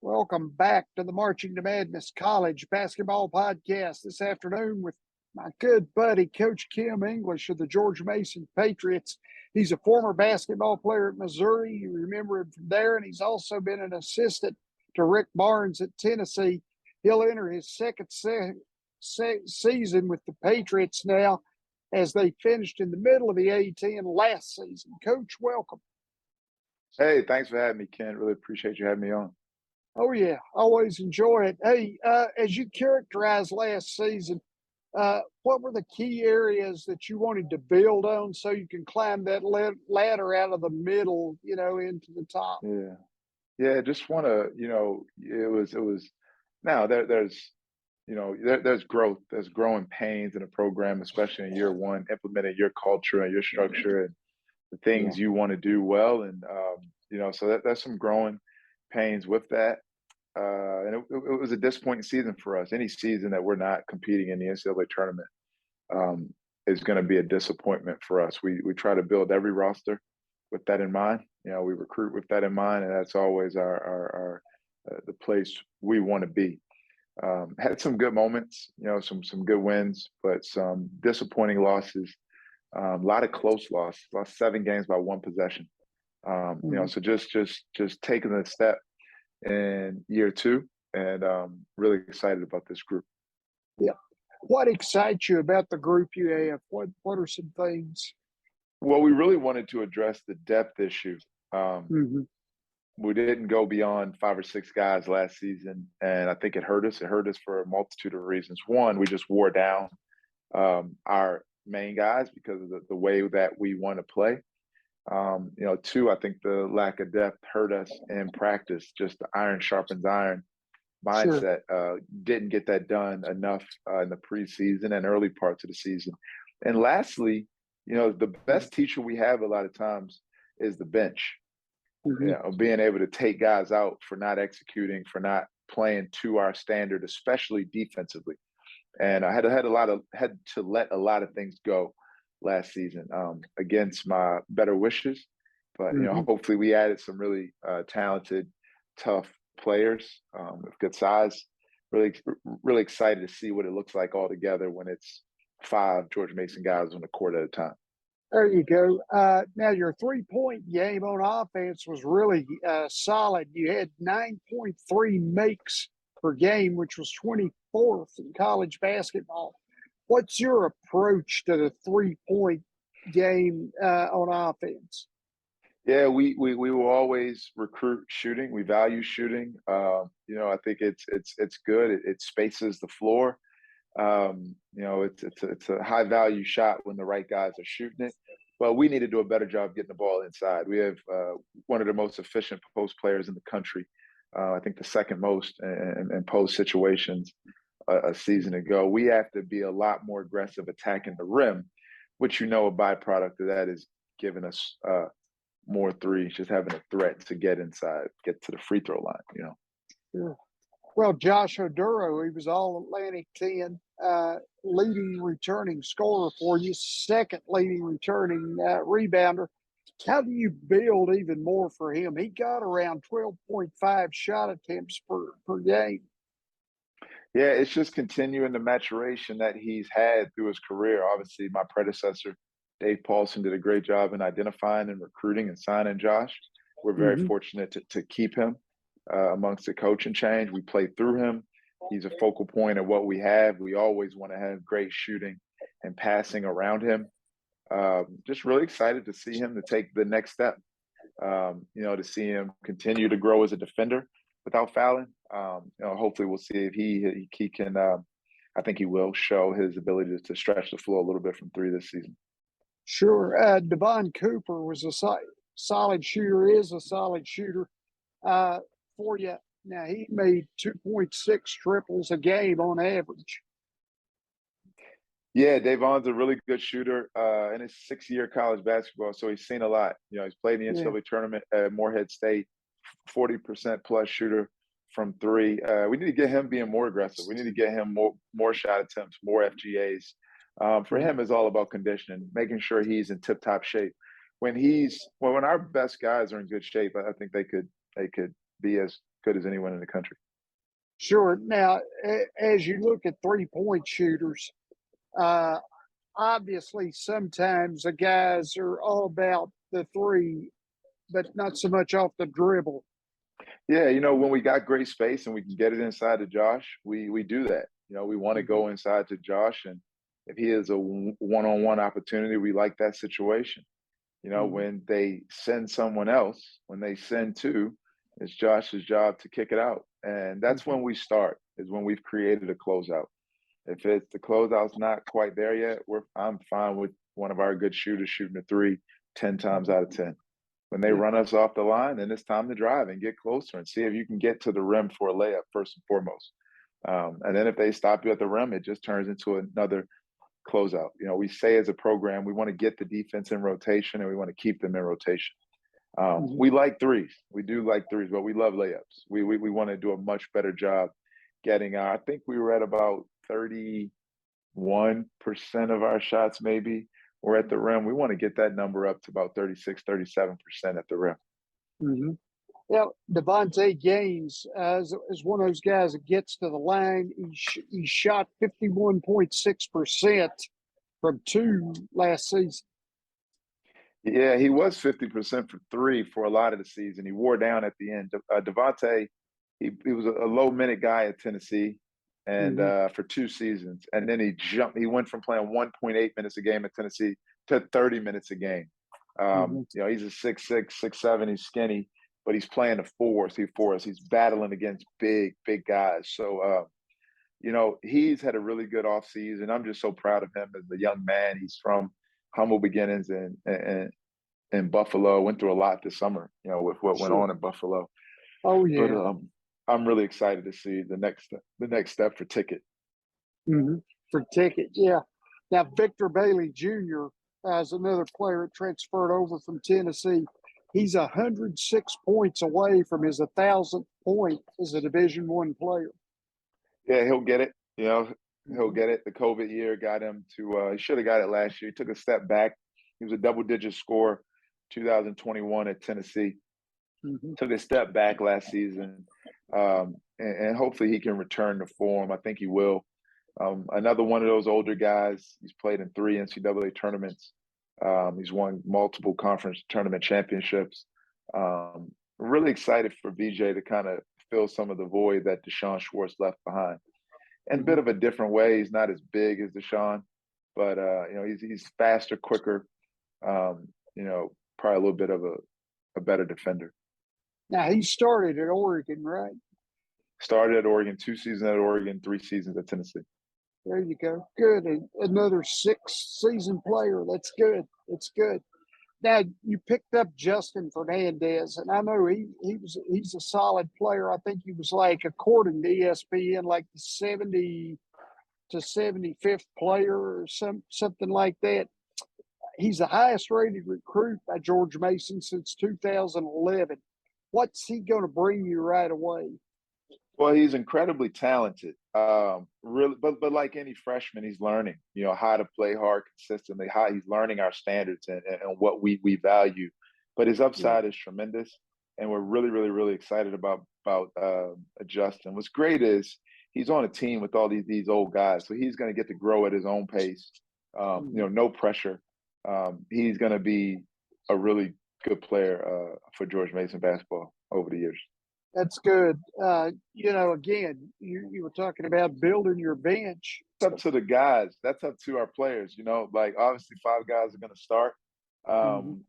Welcome back to the Marching to Madness College Basketball Podcast this afternoon with my good buddy, Coach Kim English of the George Mason Patriots. He's a former basketball player at Missouri. You remember him from there, and he's also been an assistant to Rick Barnes at Tennessee. He'll enter his second season with the Patriots now as they finished in the middle of the A-10 last season. Coach, welcome. Hey, thanks for having me, Ken. Really appreciate you having me on. Oh, yeah, always enjoy it. Hey, as you characterized last season, what were the key areas that you wanted to build on so you can climb that ladder out of the middle, into the top? Yeah. Just want to, it was. Now there's growth, there's growing pains in a program, especially in year one, implementing your culture and your structure and the things you want to do well, and so there's some growing pains with that. And it was a disappointing season for us. Any season that we're not competing in the NCAA tournament is going to be a disappointment for us. We try to build every roster with that in mind. We recruit with that in mind, and that's always our the place we want to be. Had some good moments, some good wins, but some disappointing losses. A lot of close losses. Lost 7 games by 1 possession. So just taking the step in year 2, and really excited about this group. Yeah. What excites you about the group you have? What are some things? Well, we really wanted to address the depth issue. We didn't go beyond 5 or 6 guys last season, and I think it hurt us. It hurt us for a multitude of reasons. One, we just wore down our main guys because of the way that we want to play. 2, I think the lack of depth hurt us in practice. Just the iron sharpens iron mindset. Sure. Didn't get that done enough in the preseason and early parts of the season. And lastly, the best teacher we have a lot of times is the bench. Being able to take guys out for not executing, for not playing to our standard, especially defensively. And I had to let a lot of things go last season against my better wishes. But, hopefully we added some really talented, tough players with good size. Really, really excited to see what it looks like all together when it's 5 George Mason guys on the court at a time. There you go. Now, your three-point game on offense was really solid. You had 9.3 makes per game, which was 24th in college basketball. What's your approach to the three-point game on offense? Yeah, we will always recruit shooting. We value shooting. I think it's good. It spaces the floor. It's a high value shot when the right guys are shooting it. But we need to do a better job getting the ball inside. We have one of the most efficient post players in the country. I think the second most in post situations a season ago. We have to be a lot more aggressive attacking the rim, which a byproduct of that is giving us more threes, just having a threat to get inside, get to the free throw line. Sure. Well, Josh Oduro, he was All-Atlantic 10, leading returning scorer for you, second leading returning rebounder. How do you build even more for him? He got around 12.5 shot attempts per game. Yeah, it's just continuing the maturation that he's had through his career. Obviously, my predecessor, Dave Paulson, did a great job in identifying and recruiting and signing Josh. We're very fortunate to keep him amongst the coaching change. We play through him. He's a focal point of what we have. We always want to have great shooting and passing around him. Just really excited to see him to take the next step, to see him continue to grow as a defender without fouling. Hopefully we'll see if he can, I think he will show his ability to stretch the floor a little bit from 3 this season. Sure. Devon Cooper was a solid shooter, is a solid shooter for you. Now, he made 2.6 triples a game on average. Yeah, Davon's a really good shooter in his 6th-year college basketball, so he's seen a lot. He's played in the NCAA tournament at Morehead State, 40% plus shooter from 3. We need to get him being more aggressive. We need to get him more shot attempts, more FGAs. For him, it's all about conditioning, making sure he's in tip-top shape. When our best guys are in good shape, I think they could be as good as anyone in the country. Sure. Now, as you look at 3-point shooters, uh, obviously sometimes the guys are all about the three, but not so much off the dribble. Yeah, when we got great space and we can get it inside to Josh, we do that. We want to go inside to Josh, and if he has a one-on-one opportunity, we like that situation. When they send someone else, when they send two, it's Josh's job to kick it out. And that's when we start, is when we've created a closeout. If it's the closeout's not quite there yet, I'm fine with one of our good shooters shooting a three 10 times out of 10. When they run us off the line, then it's time to drive and get closer and see if you can get to the rim for a layup first and foremost. And then if they stop you at the rim, it just turns into another closeout. We say as a program, we want to get the defense in rotation and we want to keep them in rotation. We like threes. We do like threes, but we love layups. We want to do a much better job getting I think we were at about 31% of our shots maybe were at the rim. We want to get that number up to about 36, 37% at the rim. Mm-hmm. Yeah, Devontae Gaines is one of those guys that gets to the line. He shot 51.6% from two last season. Yeah, he was 50% for three for a lot of the season. He wore down at the end. Devontae, he was a low-minute guy at Tennessee and for 2 seasons. And then he jumped. He went from playing 1.8 minutes a game at Tennessee to 30 minutes a game. He's a 6'6", 6'7". He's skinny, but he's playing the fours. He's battling against big guys. So, he's had a really good offseason. I'm just so proud of him as a young man. He's from humble beginnings in Buffalo. Went through a lot this summer, with what went on in Buffalo. Oh yeah. But I'm really excited to see the next step for Ticket. For Ticket, yeah. Now Victor Bailey Jr. is another player that transferred over from Tennessee. He's 106 points away from his 1,000th point as a Division I player. Yeah, he'll get it. He'll get it. The COVID year got him to he should have got it last year. He took a step back. He was a double-digit scorer 2021 at Tennessee. Took a step back last season. And hopefully he can return to form. I think he will. Another one of those older guys. He's played in 3 NCAA tournaments. He's won multiple conference tournament championships. Really excited for VJ to kind of fill some of the void that Deshaun Schwartz left behind. In a bit of a different way. He's not as big as Deshaun, but he's faster, quicker. Probably a little bit of a better defender. Now he started at Oregon, right? Started at Oregon, 2 seasons at Oregon, 3 seasons at Tennessee. There you go. Good. And another 6-season player. That's good. It's good. Now you picked up Justin Fernandez, and I know he's a solid player. I think he was according to ESPN, the 70 to 75th player or something like that. He's the highest rated recruit by George Mason since 2011. What's he going to bring you right away? Well, he's incredibly talented. Really, but like any freshman, he's learning, how to play hard consistently, how he's learning our standards and what we value. But his upside is tremendous, and we're really, really, really excited about Justin. What's great is he's on a team with all these old guys, so he's going to get to grow at his own pace. No pressure. He's going to be a really good player for George Mason basketball over the years. That's good. Again, you were talking about building your bench. It's up to the guys. That's up to our players. Obviously 5 guys are going to start.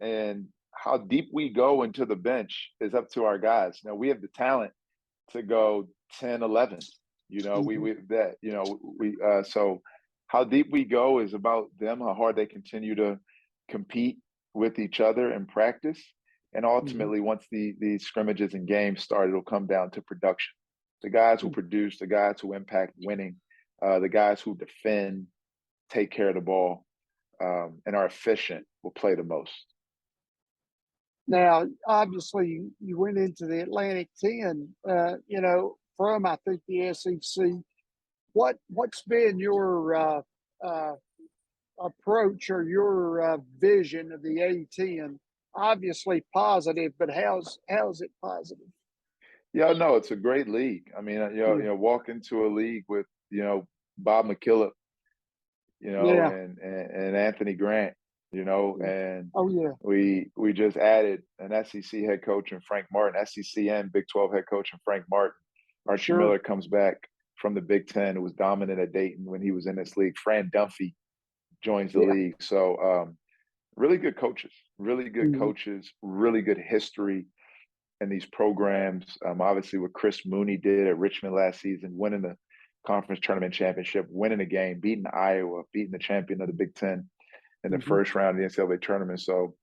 And how deep we go into the bench is up to our guys. We have the talent to go 10, 11. So how deep we go is about them, how hard they continue to compete with each other in practice. And ultimately, once the scrimmages and games start, it'll come down to production. The guys who produce, the guys who impact winning, the guys who defend, take care of the ball, and are efficient will play the most. Now, obviously, you went into the Atlantic 10, from, I think, the SEC. What's been your approach or your vision of the A10? Obviously positive, but how's it positive? Yeah, no, it's a great league. I mean, walk into a league with, Bob McKillop, Yeah. and Anthony Grant, Yeah. and Oh yeah. we just added an SEC head coach and Frank Martin, SEC and Big 12 head coach and Frank Martin. Archie Sure. Miller comes back from the Big Ten, who was dominant at Dayton when he was in this league. Fran Dunphy joins the Yeah. league. So really good coaches, really good history in these programs. Obviously, what Chris Mooney did at Richmond last season, winning the conference tournament championship, winning a game, beating Iowa, beating the champion of the Big Ten in the first round of the NCAA tournament. So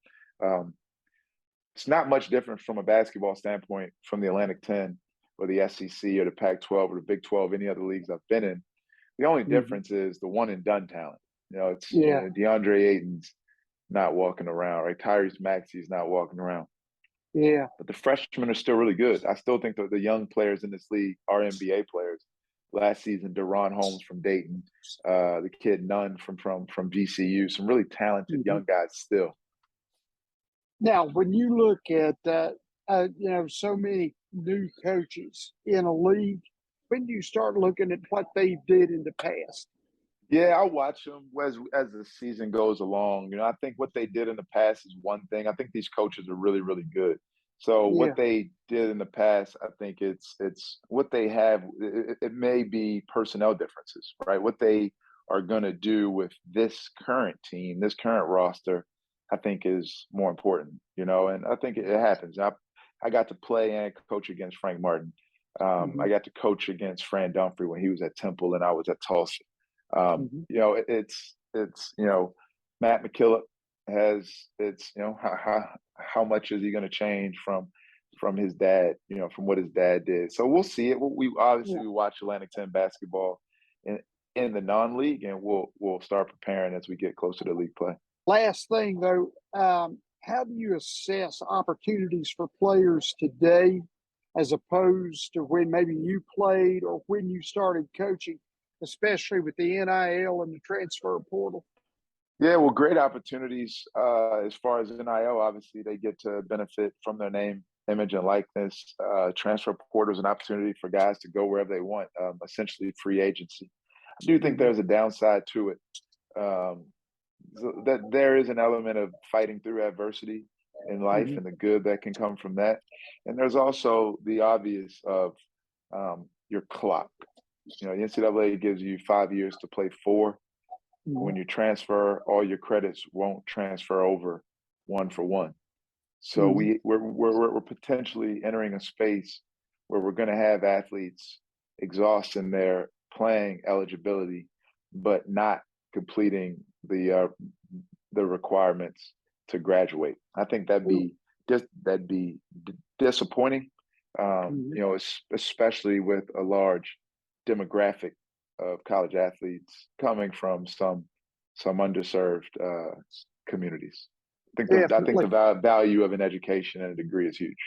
it's not much different from a basketball standpoint from the Atlantic 10 or the SEC or the Pac-12 or the Big 12, any other leagues I've been in. The only difference is the one and done talent. It's DeAndre Ayton's not walking around, right? Tyrese Maxey's not walking around. Yeah. But the freshmen are still really good. I still think that the young players in this league are NBA players. Last season, Deron Holmes from Dayton, the kid Nunn from GCU, some really talented young guys still. Now, when you look at so many new coaches in a league, when do you start looking at what they did in the past? Yeah, I watch them as the season goes along. I think what they did in the past is one thing. I think these coaches are really, really good. So what they did in the past, I think it's what they have. It may be personnel differences, right? What they are going to do with this current team, this current roster, I think is more important, and I think it happens. I got to play and coach against Frank Martin. I got to coach against Fran Dunphy when he was at Temple and I was at Tulsa. It's Matt McKillop how much is he going to change from his dad, from what his dad did. So we'll see it. We watch Atlantic 10 basketball in the non-league, and we'll start preparing as we get closer to league play. Last thing though, how do you assess opportunities for players today as opposed to when maybe you played or when you started coaching, especially with the NIL and the transfer portal? Yeah, well, great opportunities as far as NIL. Obviously, they get to benefit from their name, image, and likeness. Transfer portal is an opportunity for guys to go wherever they want, essentially free agency. I do think there's a downside to it, that there is an element of fighting through adversity in life and the good that can come from that. And there's also the obvious of your clock. The NCAA gives you 5 years to play 4. When you transfer, all your credits won't transfer over 1 for 1. So we're potentially entering a space where we're going to have athletes exhausting their playing eligibility, but not completing the requirements to graduate. I think that'd be disappointing. Especially with a large demographic of college athletes coming from some underserved communities. I think the value of an education and a degree is huge.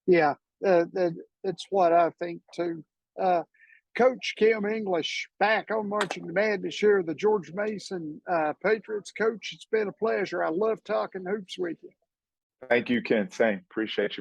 Yeah, that's what I think too. Coach Kim English back on Marching to Madness here, the George Mason Patriots. Coach, it's been a pleasure. I love talking hoops with you. Thank you, Ken. Same. Appreciate you.